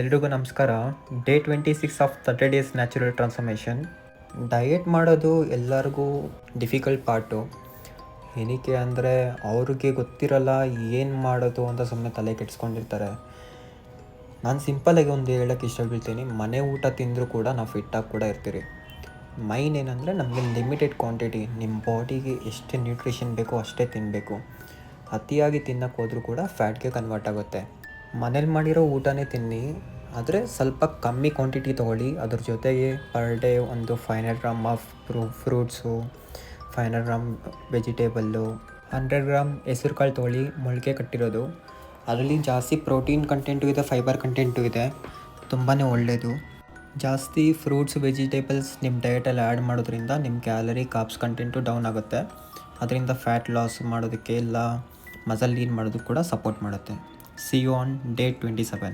ಎಲ್ರಿಗೂ ನಮಸ್ಕಾರ. Day 26 of 30 days natural transformation. Diet ಮಾಡೋದು ಎಲ್ಲರಿಗೂ ಡಿಫಿಕಲ್ಟ್ ಪಾರ್ಟು. ಏನಕ್ಕೆ ಅಂದರೆ ಅವ್ರಿಗೆ ಗೊತ್ತಿರಲ್ಲ ಏನು ಮಾಡೋದು ಅಂತ ಸುಮ್ಮನೆ ತಲೆ ಕೆಡಿಸ್ಕೊಂಡಿರ್ತಾರೆ. ನಾನು ಸಿಂಪಲಾಗಿ ಒಂದು ಹೇಳೋಕ್ಕೆ ಇಷ್ಟಪಡ್ತೀನಿ, ಮನೆ ಊಟ ತಿಂದರೂ ಕೂಡ ನಾವು ಫಿಟ್ಟಾಗಿ ಕೂಡ ಇರ್ತೀರಿ. ಮೈನ್ ಏನಂದರೆ ನಮಗೆ ಲಿಮಿಟೆಡ್ ಕ್ವಾಂಟಿಟಿ, ನಿಮ್ಮ ಬಾಡಿಗೆ ಎಷ್ಟು ನ್ಯೂಟ್ರಿಷನ್ ಬೇಕೋ ಅಷ್ಟೇ ತಿನ್ನಬೇಕು. ಅತಿಯಾಗಿ ತಿನ್ನೋಕ್ಕೆ ಹೋದರೂ ಕೂಡ ಫ್ಯಾಟ್ಗೆ ಕನ್ವರ್ಟ್ ಆಗುತ್ತೆ. ಮನೇಲಿ ಮಾಡಿರೋ ಊಟನೇ ತಿನ್ನಿ, ಆದರೆ ಸ್ವಲ್ಪ ಕಮ್ಮಿ ಕ್ವಾಂಟಿಟಿ ತೊಗೊಳ್ಳಿ. ಅದ್ರ ಜೊತೆಗೆ ಪರ್ ಡೇ ಒಂದು 500 gram of fruits, 500 gram vegetable, 100 gram ಹೆಸರು ಕಾಳು ತೊಗೊಳ್ಳಿ, ಮೊಳಕೆ ಕಟ್ಟಿರೋದು. ಅದರಲ್ಲಿ ಜಾಸ್ತಿ ಪ್ರೋಟೀನ್ ಕಂಟೆಂಟು ಇದೆ, ಫೈಬರ್ ಕಂಟೆಂಟು ಇದೆ, ತುಂಬಾ ಒಳ್ಳೆಯದು. ಜಾಸ್ತಿ ಫ್ರೂಟ್ಸ್ ವೆಜಿಟೇಬಲ್ಸ್ ನಿಮ್ಮ ಡಯಟಲ್ಲಿ ಆ್ಯಡ್ ಮಾಡೋದ್ರಿಂದ ನಿಮ್ಮ ಕ್ಯಾಲರಿ ಕಾರ್ಬ್ಸ್ ಕಂಟೆಂಟು ಡೌನ್ ಆಗುತ್ತೆ. ಅದರಿಂದ ಫ್ಯಾಟ್ ಲಾಸ್ ಮಾಡೋದಕ್ಕೆ ಇಲ್ಲ ಮಸಲ್ ಲೀನ್ ಮಾಡೋದಕ್ಕೆ ಕೂಡ ಸಪೋರ್ಟ್ ಮಾಡುತ್ತೆ. See you on day 27.